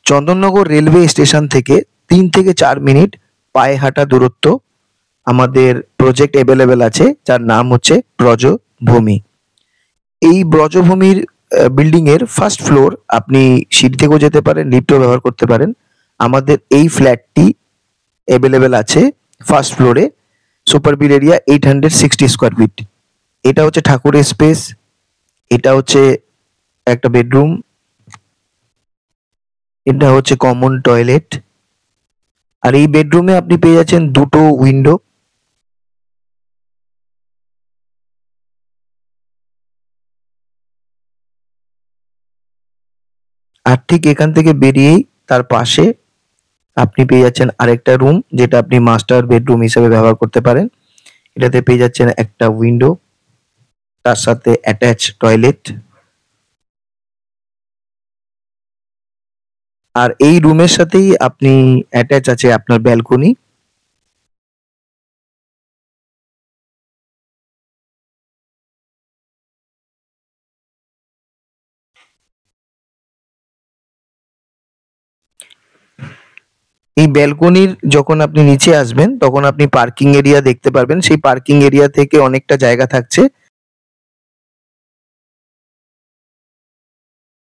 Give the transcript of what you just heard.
Chandannagar railway station থেকে 3 থেকে 4 minute পায়ে হাঁটা দূরত্ব আমাদের প্রজেক্ট অ্যাভেলেবেল আছে, যার নাম হচ্ছে ব্রজভূমি। এই ব্রজভূমির বিল্ডিং এর ফার্স্ট ফ্লোর, আপনি সিঁড়ি থেকেও যেতে পারেন, লিফটও ব্যবহার করতে পারেন। আমাদের এই ফ্ল্যাটটি অ্যাভেলেবেল আছে ফার্স্ট ফ্লোরে, সুপার বিল এরিয়া 860 স্কোয়ার ফিট। এটা হচ্ছে ঠাকুরের স্পেস, এটা হচ্ছে একটা বেডরুম, এটা হচ্ছে কমন টয়লেট। আর এই বেডরুমে আপনি পেয়ে যাচ্ছেন দুটো উইন্ডো। আর ঠিক এখান থেকে বেরিয়েই তার পাশে আপনি পেয়ে যাচ্ছেন আরেকটা রুম, যেটা আপনি মাস্টার বেডরুম হিসেবে ব্যবহার করতে পারেন। এটাতে পেয়ে যাচ্ছেন একটা উইন্ডো, তার সাথে অ্যাটাচ টয়লেট। আর এই রুমের সাথেই আপনি অ্যাটাচ আছে আপনার ব্যালকনি। এই ব্যালকনির যখন আপনি নিচে আসবেন তখন আপনি পার্কিং এরিয়া দেখতে পারবেন। সেই পার্কিং এরিয়া থেকে অনেকটা জায়গা থাকছে